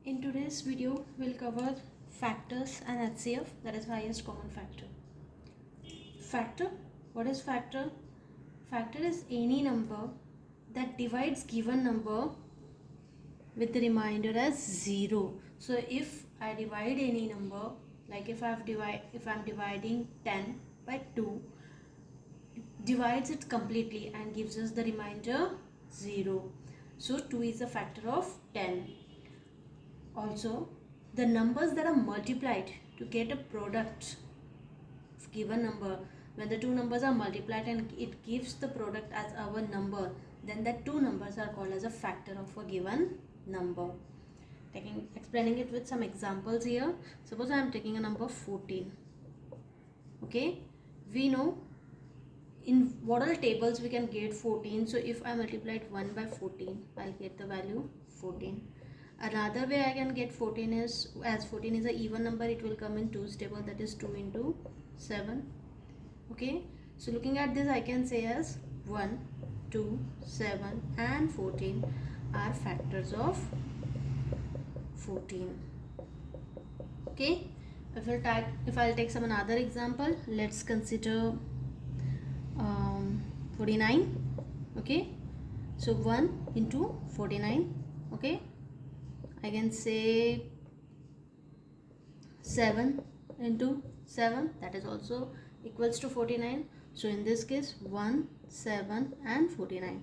In today's video, we'll cover factors and HCF, that is highest common factor. Factor, what is factor? Factor is any number that divides given number with the remainder as 0. So if I divide any number, like if I'm dividing 10 by 2, it divides it completely and gives us the remainder 0. So 2 is a factor of 10. Also, the numbers that are multiplied to get a product of given number, when the two numbers are multiplied and it gives the product as our number, then that two numbers are called as a factor of a given number. Explaining it with some examples here. Suppose I am taking a number 14. Okay, we know in what all tables we can get 14. So if I multiplied 1 by 14, I'll get the value 14. Another way I can get 14 is, as 14 is an even number, it will come in 2's table, that is 2 into 7. Okay, so looking at this, I can say as 1, 2, 7 and 14 are factors of 14. Okay, if I'll take some another example, let's consider 49. Okay, so 1 into 49. Okay, I can say 7 into 7, that is also equals to 49. So in this case 1, 7 and 49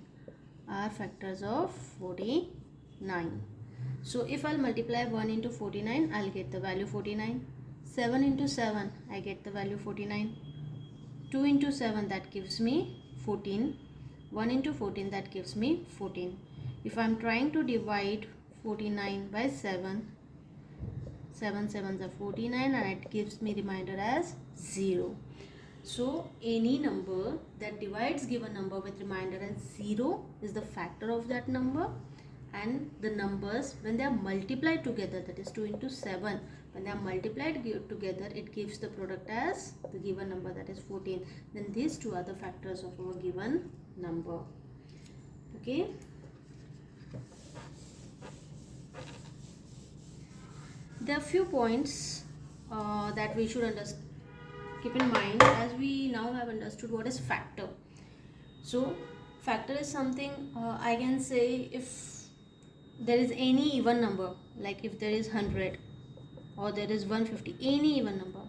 are factors of 49. So if I'll multiply 1 into 49, I'll get the value 49. 7 into 7, I get the value 49. 2 into 7, that gives me 14. 1 into 14, that gives me 14. If I'm trying to divide 49 by 7, 7 7s are 49 and it gives me remainder as 0. So any number that divides given number with remainder as 0 is the factor of that number, and the numbers when they are multiplied together, that is 2 into 7, when they are multiplied together, it gives the product as the given number, that is 14. Then these two are the factors of our given number. Okay. There are few points that we should keep in mind as we now have understood what is factor. So factor is something I can say if there is any even number, like if there is 100 or there is 150, any even number,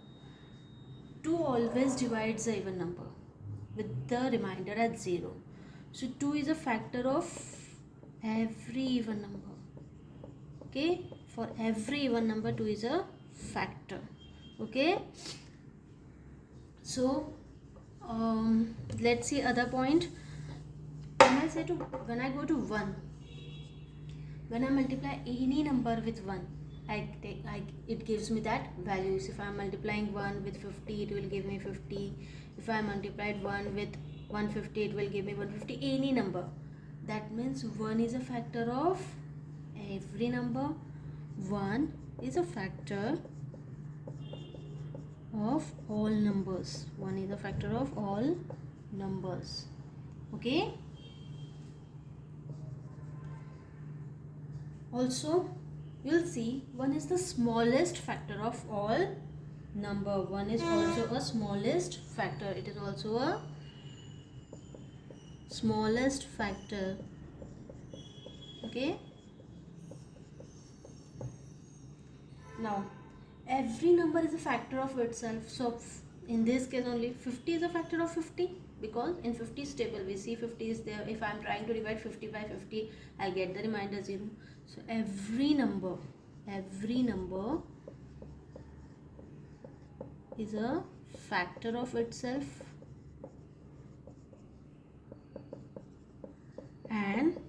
2 always divides the even number with the remainder at 0. So 2 is a factor of every even number. Okay, for every even number 2 is a factor. Okay, so let's see other point. When I go to 1, when I multiply any number with 1, it gives me that values. If I am multiplying 1 with 50, it will give me 50. If I multiplied 1 with 150, it will give me 150. Any number. That means 1 is a factor of every number. 1 is a factor of all numbers. 1 is a factor of all numbers. Okay. Also, you'll see 1 is the smallest factor of all number. 1 is also a smallest factor. It is also a smallest factor. Okay. Now, every number is a factor of itself. So in this case only 50 is a factor of 50, because in 50's table we see 50 is there. If I am trying to divide 50 by 50, I'll get the remainder 0. So every number is a factor of itself, and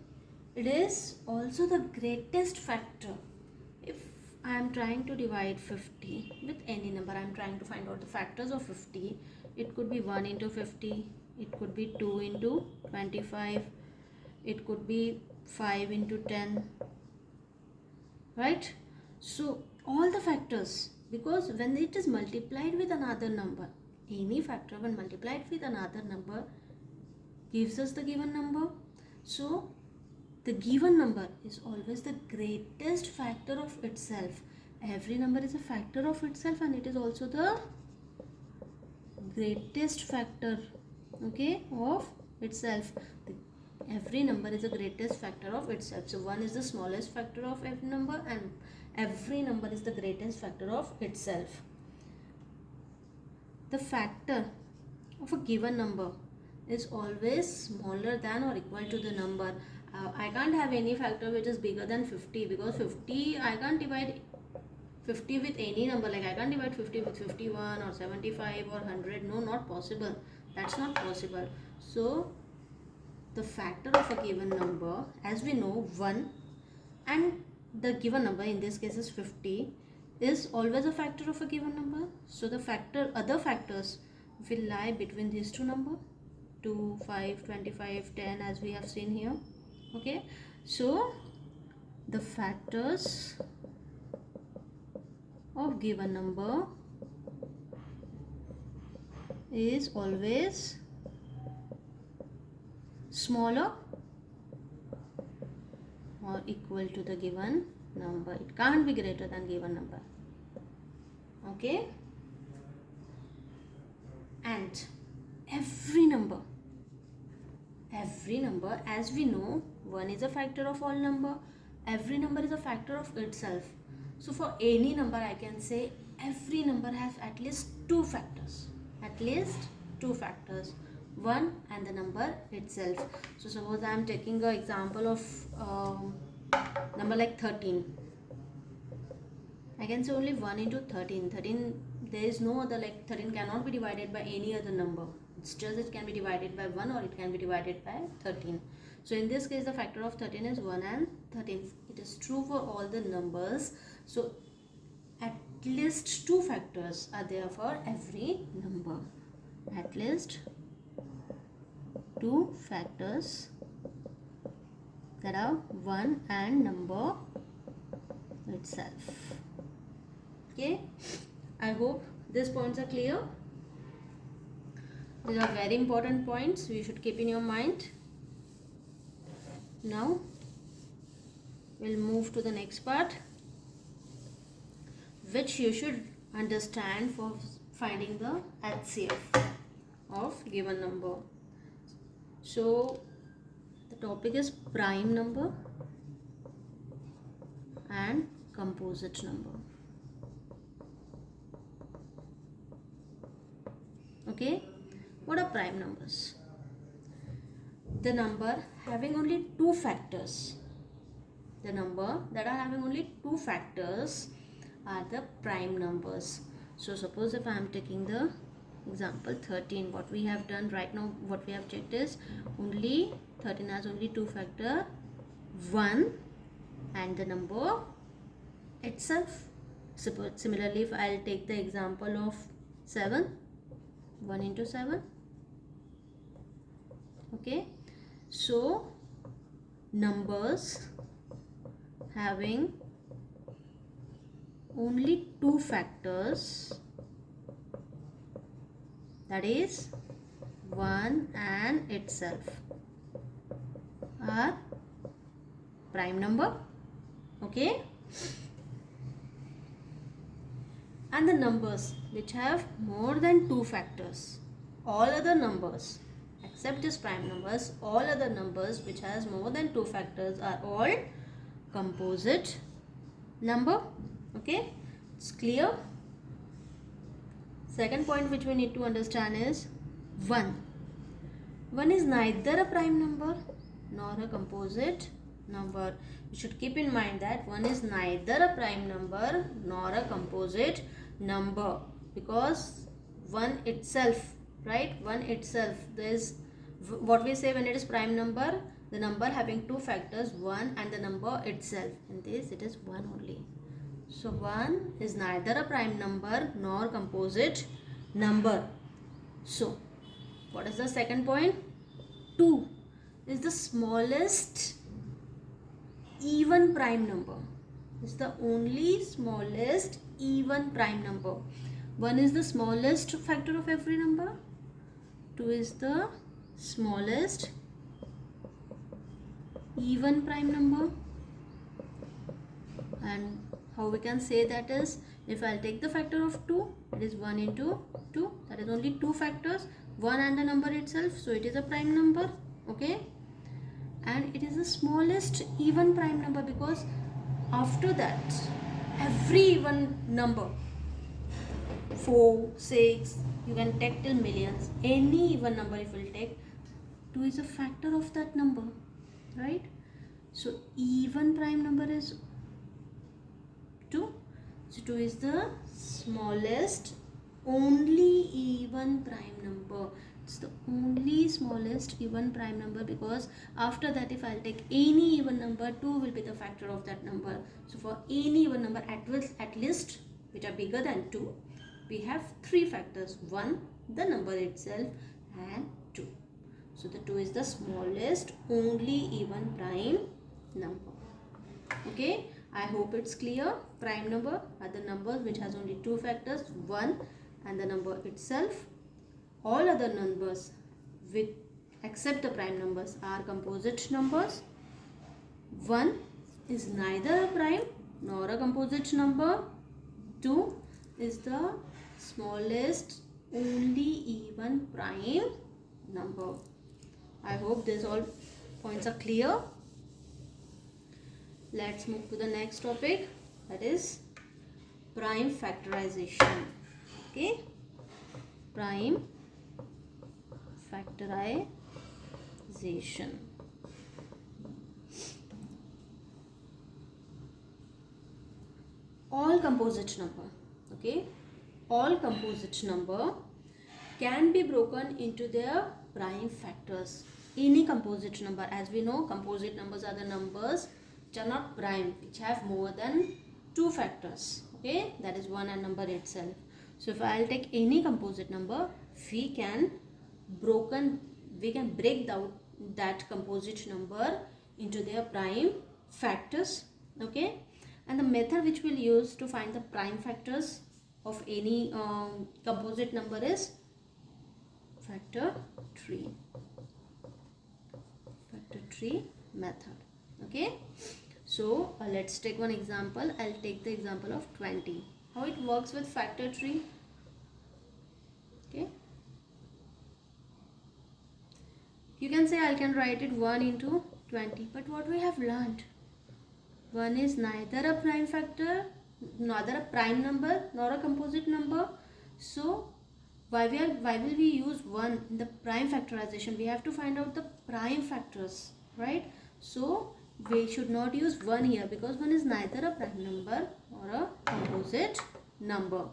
it is also the greatest factor. If I am trying to divide 50 with any number, I am trying to find out the factors of 50. It could be 1 into 50, it could be 2 into 25, it could be 5 into 10, right? So all the factors, because when it is multiplied with another number, any factor when multiplied with another number gives us the given number. So The given number is always the greatest factor of itself. Every number is a factor of itself and it is also the greatest factor, okay, of itself. Every number is the greatest factor of itself. So 1 is the smallest factor of every number and every number is the greatest factor of itself. The factor of a given number is always smaller than or equal to the number. I can't have any factor which is bigger than 50, because 50, I can't divide 50 with any number. Like I can't divide 50 with 51 or 75 or 100. No, not possible. That's not possible. So the factor of a given number, as we know, 1, and the given number in this case is 50, is always a factor of a given number. So the other factors will lie between these two numbers, 2, 5, 25, 10, as we have seen here. Okay, so the factors of given number is always smaller or equal to the given number. It can't be greater than given number. Okay, and every number, as we know, 1 is a factor of all number. Every number is a factor of itself. So for any number, I can say every number has at least 2 factors. At least 2 factors. 1 and the number itself. So suppose I am taking an example of number like 13. I can say only 1 into 13. 13, there is no other, like 13 cannot be divided by any other number. It's just it can be divided by 1 or it can be divided by 13. So in this case, the factor of 13 is 1 and 13. It is true for all the numbers. So at least 2 factors are there for every number. At least 2 factors that are 1 and number itself. Okay, I hope these points are clear. These are very important points you should keep in your mind. Now we'll move to the next part, which you should understand for finding the HCF of given number. So the topic is prime number and composite number. Okay, what are prime numbers? The number having only 2 factors. The number that are having only 2 factors are the prime numbers. So suppose if I am taking the example 13, what we have done right now, what we have checked is only 13 has only 2 factor, 1 and the number itself. Similarly, if I'll take the example of 7, 1 into 7. Okay, so numbers having only 2 factors, that is 1 and itself, are prime number. Okay, and the numbers which have more than 2 factors, all other numbers except this prime numbers, all other numbers which has more than 2 factors are all composite number. Okay, it's clear. Second point which we need to understand is 1. 1 is neither a prime number nor a composite number. You should keep in mind that 1 is neither a prime number nor a composite number, because 1 itself, right, 1 itself, there is what we say when it is prime number, the number having 2 factors, 1 and the number itself. In this it is 1 only. So 1 is neither a prime number nor composite number. So what is the second point? 2 is the smallest even prime number. It's the only smallest even prime number. 1 is the smallest factor of every number. 2 is the smallest even prime number. And how we can say that is, if I'll take the factor of 2, it is 1 into 2, that is only 2 factors, 1 and the number itself, so it is a prime number. Okay, and it is the smallest even prime number, because after that every even number, 4, 6, you can take till millions, any even number if we'll take, 2 is a factor of that number, right? So even prime number is 2. So 2 is the smallest only even prime number. It's the only smallest even prime number, because after that if I'll take any even number, 2 will be the factor of that number. So for any even number at least which are bigger than 2, we have 3 factors: 1, the number itself, and 2. So the 2 is the smallest only even prime number. Okay, I hope it's clear. Prime number are the numbers which has only 2 factors, 1 and the number itself. All other numbers with except the prime numbers are composite numbers. 1 is neither a prime nor a composite number. 2 is the smallest only even prime number. I hope these all points are clear. Let's move to the next topic, that is prime factorization. Okay, prime factorization. All composite number, okay, all composite number can be broken into their prime factors. Any composite number, as we know, composite numbers are the numbers which are not prime, which have more than 2 factors. Okay, that is 1 and number itself. So if I'll take any composite number, we can break down that composite number into their prime factors. Okay, and the method which we'll use to find the prime factors of any composite number is factor tree method. Okay, so let's take one example. I'll take the example of 20. How it works with factor tree. Okay, you can say I can write it 1 into 20, but what we have learned, 1 is neither a prime factor, neither a prime number nor a composite number. So why will we use 1 in the prime factorization? We have to find out the prime factors, right? So we should not use 1 here, because 1 is neither a prime number or a composite number.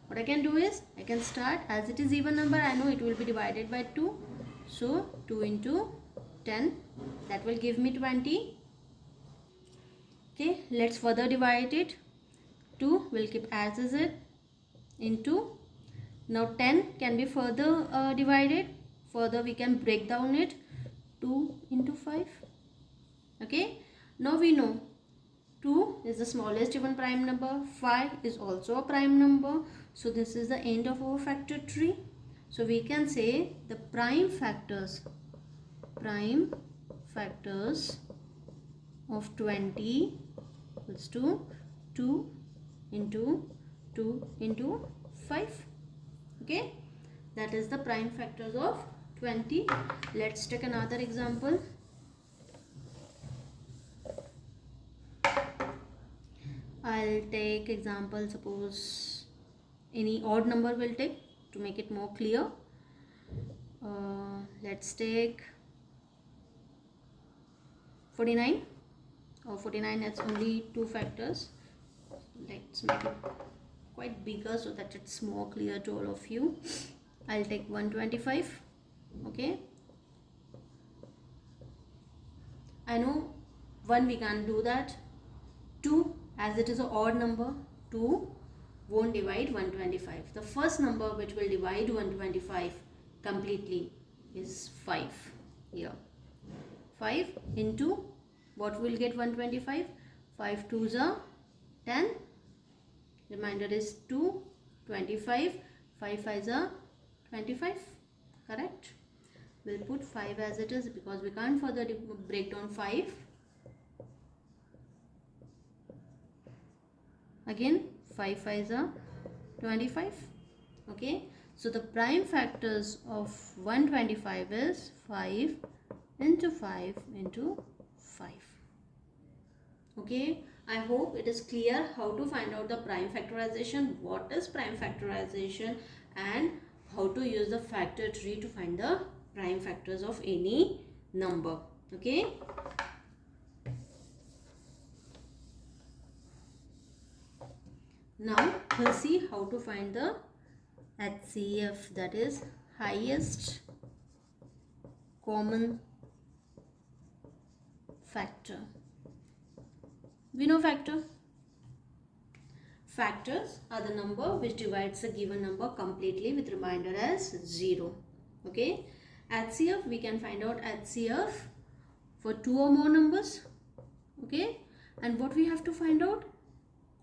What I can do is, I can start, as it is even number, I know it will be divided by 2. So 2 into 10, that will give me 20. Okay, let's further divide it. 2 will keep as is it into, now 10 can be further divided. Further we can break down it, 2 into 5. Okay, now we know 2 is the smallest even prime number, 5 is also a prime number. So this is the end of our factor tree. So we can say the prime factors of 20 equals to 2 into 2 into 5. Okay, that is the prime factors of 20. Let's take another example. I'll take example, suppose any odd number will take to make it more clear. Let's take 49. 49 has only 2 factors. Let's make it quite bigger so that it's more clear to all of you. I'll take 125. Okay, I know 1 we can't do that. 2, as it is an odd number, 2 won't divide 125. The first number which will divide 125 completely is 5 here. 5 into what will get 125? 5 2s are 10. Remainder is 2, 25. 5 5s are 25. Correct? We'll put 5 as it is because we can't further break down 5. Again 5 5s are 25. Okay, so the prime factors of 125 is 5 into 5 into 5. Okay, I hope it is clear how to find out the prime factorization, what is prime factorization, and how to use the factor tree to find the prime factors of any number. Okay. Now we'll see how to find the HCF, that is highest common factor. We know factor. Factors are the number which divides a given number completely with remainder as 0. Okay. HCF, we can find out HCF for 2 or more numbers. Okay. And what we have to find out?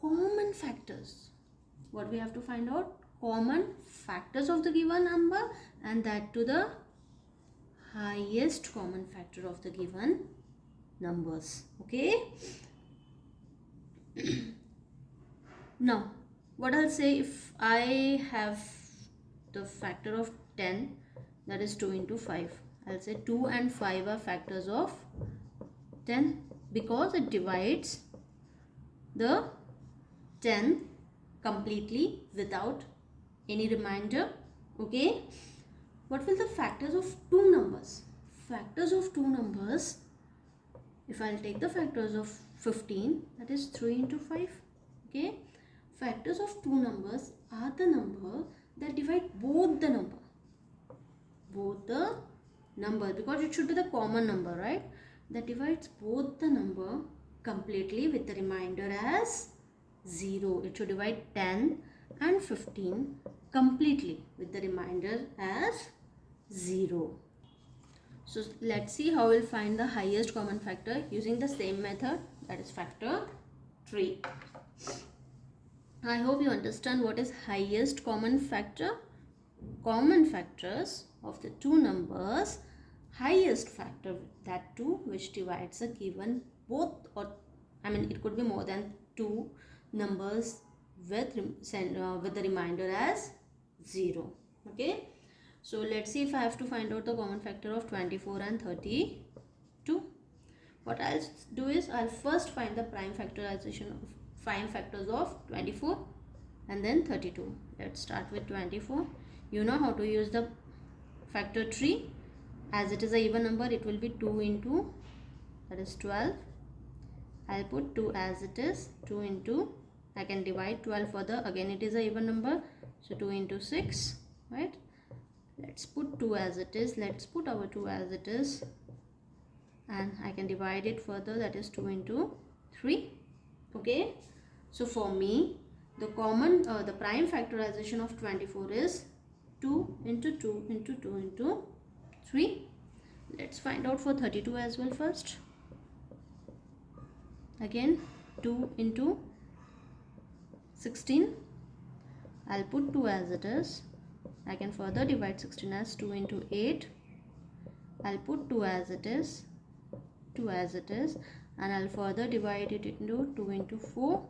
Common factors. What we have to find out? Common factors of the given number, and that to the highest common factor of the given numbers. Okay. Now what I'll say, if I have the factor of 10, that is 2 into 5, I'll say 2 and 5 are factors of 10 because it divides the 10 completely without any remainder. Okay, what will the factors of 2 numbers? Factors of 2 numbers, if I'll take the factors of 15, that is 3 into 5. Okay, factors of 2 numbers are the number that divide both the number, because it should be the common number, right? That divides both the number completely with the remainder as 0. It should divide 10 and 15 completely with the remainder as 0. So let's see how we'll find the highest common factor using the same method, that is factor tree. I hope you understand what is highest common factor. Common factors of the 2 numbers, highest factor, that too which divides a given both, or it could be more than 2 numbers with the remainder as 0. Okay, so let's see if I have to find out the common factor of 24 and 32. What I'll do is I'll first find the prime factorization of prime factors of 24 and then 32. Let's start with 24. You know how to use the factor tree. As it is a even number, it will be 2 into, that is 12. I'll put 2 as it is, 2 into, I can divide 12 further, again it is a even number, so 2 into 6, right? Let's put 2 as it is, let's put our 2 as it is, and I can divide it further, that is 2 into 3. Okay, so for me the prime factorization of 24 is 2 into 2 into 2 into 3. Let's find out for 32 as well first. Again 2 into 16. I'll put 2 as it is. I can further divide 16 as 2 into 8. I'll put 2 as it is, 2 as it is, and I'll further divide it into 2 into 4.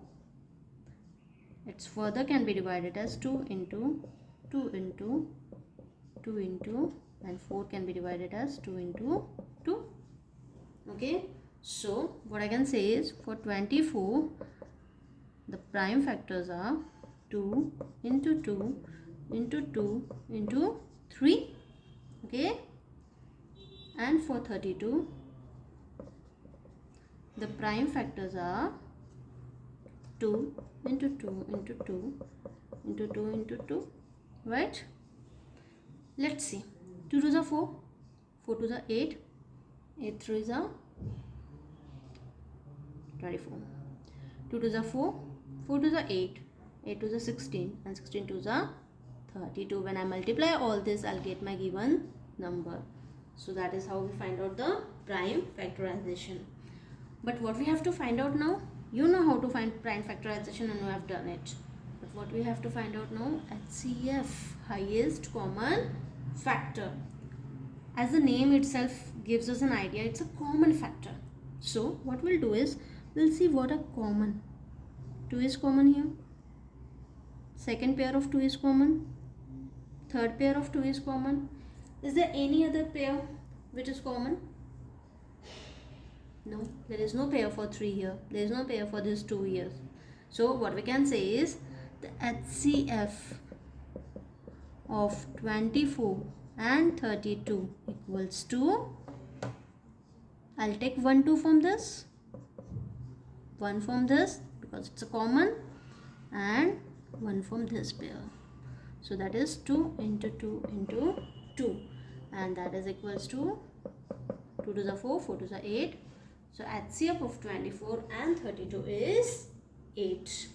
It's further can be divided as 2 into 2 into 2 into, and 4 can be divided as 2 into 2. Okay, so what I can say is for 24 the prime factors are 2 into 2 into 2 into 3. Okay, and for 32 the prime factors are 2 into 2 into 2 into 2 into 2, right? Let's see. 2 to the 4, 4 to the 8, 8 3 is a 24. 2 to the 4, 4 to the 8, 8 to the 16, and 16 to the 32. When I multiply all this, I'll get my given number. So that is how we find out the prime factorization. But what we have to find out now, you know how to find prime factorization and you have done it. But what we have to find out now, HCF, highest common factor. as the name itself gives us an idea, it's a common factor. So what we'll do is, we'll see what are common. 2 is common here, second pair of 2 is common, third pair of 2 is common. Is there any other pair which is common? No, there is no pair for 3 here, there is no pair for these 2 here. So what we can say is, the HCF of 24 and 32 equals to, I'll take 1 2 from this, 1 from this because it's a common, and 1 from this pair. So that is 2 into 2 into 2, and that is equals to 2 to the 4, 4 to the 8. So HCF of 24 and 32 is 8.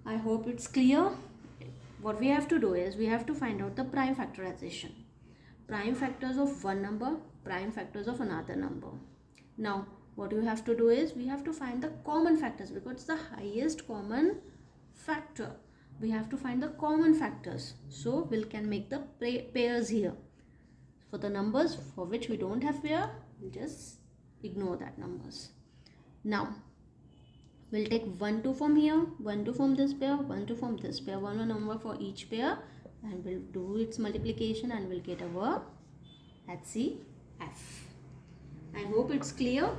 I hope it's clear. What we have to do is, we have to find out the prime factorization. Prime factors of one number, prime factors of another number. Now what you have to do is, we have to find the common factors, because it's the highest common factor. We have to find the common factors. So we can make the pairs here. For the numbers for which we don't have pair, we'll just ignore that numbers. Now we'll take 1 2 from here, 1 2 from this pair, 1 2 from this pair, one number for each pair, and we'll do its multiplication and we'll get our HCF. I hope it's clear.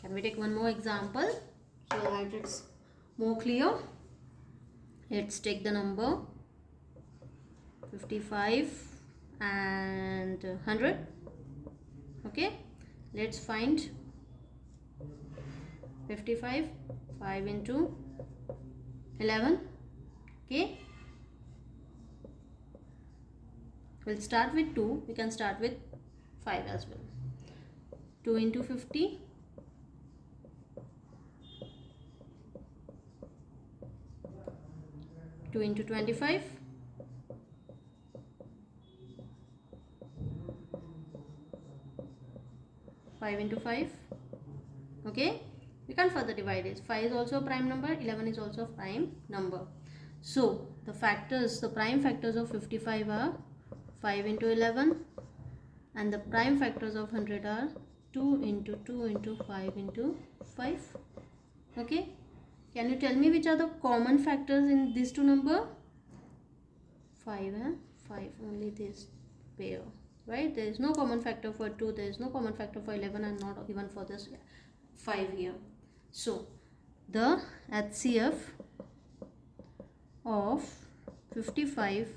Can we take one more example so that it's more clear? Let's take the number 55 and 100. Okay, let's find 55, 5 into 11. Okay, we'll start with 2. We can start with 5 as well. 2 into 50, 2 into 25, 5 into 5. Okay, we can't further divide it. 5 is also a prime number, 11 is also a prime number. So the factors, the prime factors of 55 are 5 into 11, and the prime factors of 100 are 2 into 2 into 5 into 5. Okay, can you tell me which are the common factors in these two numbers? 5 and 5, only this pair, right? There is no common factor for 2, there is no common factor for 11, and not even for this 5 here. So the HCF of 55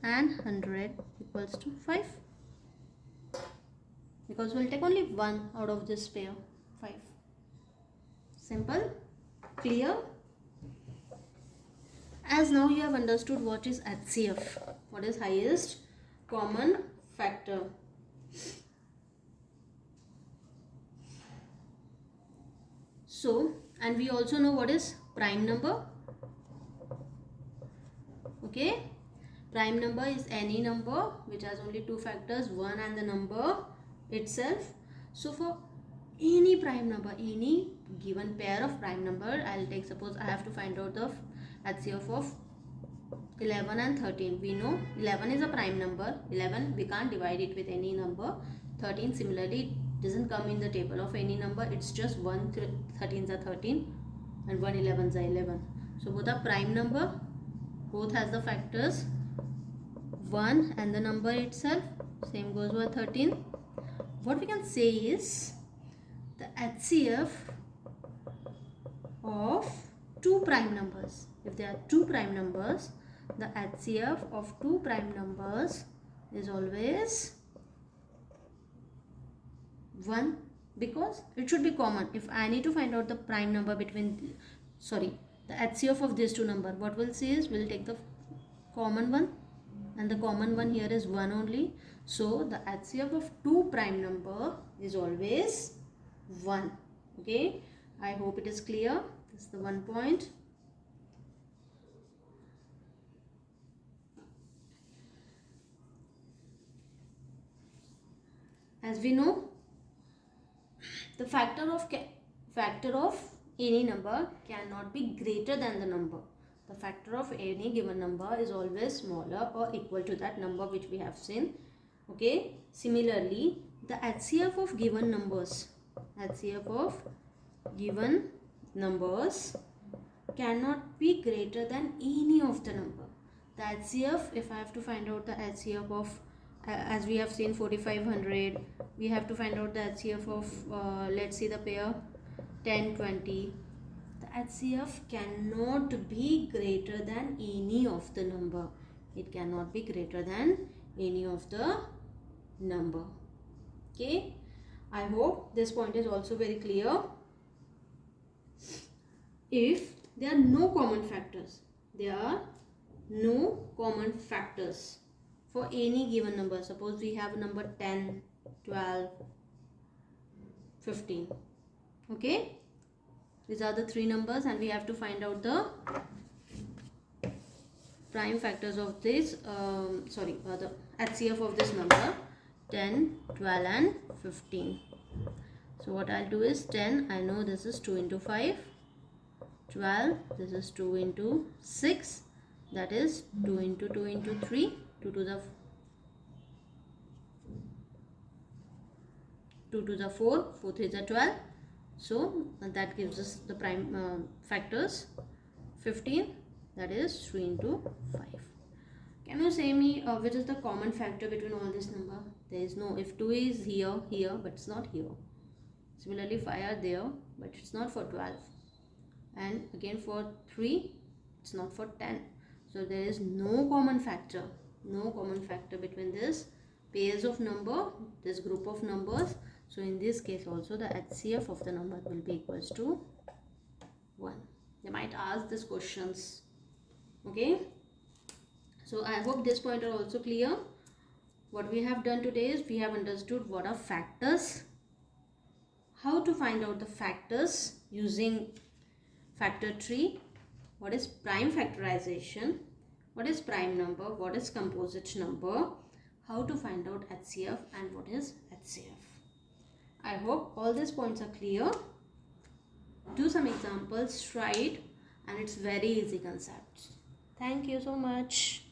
and 100 equals to 5, because we'll take only one out of this pair, 5. Simple, clear? As now you have understood what is HCF, what is highest common factor. So, and we also know what is prime number. Okay, prime number is any number which has only two factors, 1 and the number itself. So for any prime number, any given pair of prime number, I'll take, suppose I have to find out the HCF of 11 and 13. We know 11 is a prime number. 11 we can't divide it with any number. 13 similarly doesn't come in the table of any number. It's just 1 13s are 13 and 1 11s are 11. So both are prime number. Both has the factors 1 and the number itself. Same goes with 13. What we can say is the HCF of two prime numbers. If there are two prime numbers, the HCF of two prime numbers is always 1, because it should be common. If I need to find out the prime number between, the HCF of these two numbers, what we'll see is, we'll take the common one, and the common one here is 1 only. So the HCF of two prime number is always 1. Okay, I hope it is clear. This is the one point. As we know, the factor of any number cannot be greater than the number. The factor of any given number is always smaller or equal to that number which we have seen. Okay. Similarly, the HCF of given numbers, HCF of given numbers cannot be greater than any of the number. The HCF, if I have to find out the HCF of, as we have seen 4500, we have to find out the HCF of, let's see the pair 1020. The HCF cannot be greater than any of the number. It cannot be greater than any of the number. Okay. I hope this point is also very clear. If there are no common factors, there are no common factors for any given number. Suppose we have number 10, 12, 15. Okay. These are the three numbers and we have to find out the prime factors of this, the HCF of this number 10, 12 and 15. So what I'll do is 10, I know this is 2 into 5. 12, this is 2 into 6. That is 2 into 2 into 3. 2 to the 4. 4 3 is 12. So that gives us the prime factors. 15, that is 3 into 5. Can you say me which is the common factor between all this number? There is no. If 2 is here, but it's not here. Similarly 5 are there, but it's not for 12. And again for 3, it's not for 10. So there is no common factor. No common factor between this pairs of number, this group of numbers. So in this case also the HCF of the number will be equals to 1. They might ask these questions. Okay. So I hope this point are also clear. What we have done today is we have understood what are factors, how to find out the factors using factor tree, what is prime factorization, what is prime number, what is composite number, how to find out HCF and what is HCF. I hope all these points are clear. Do some examples, try it, and it's very easy concept. Thank you so much.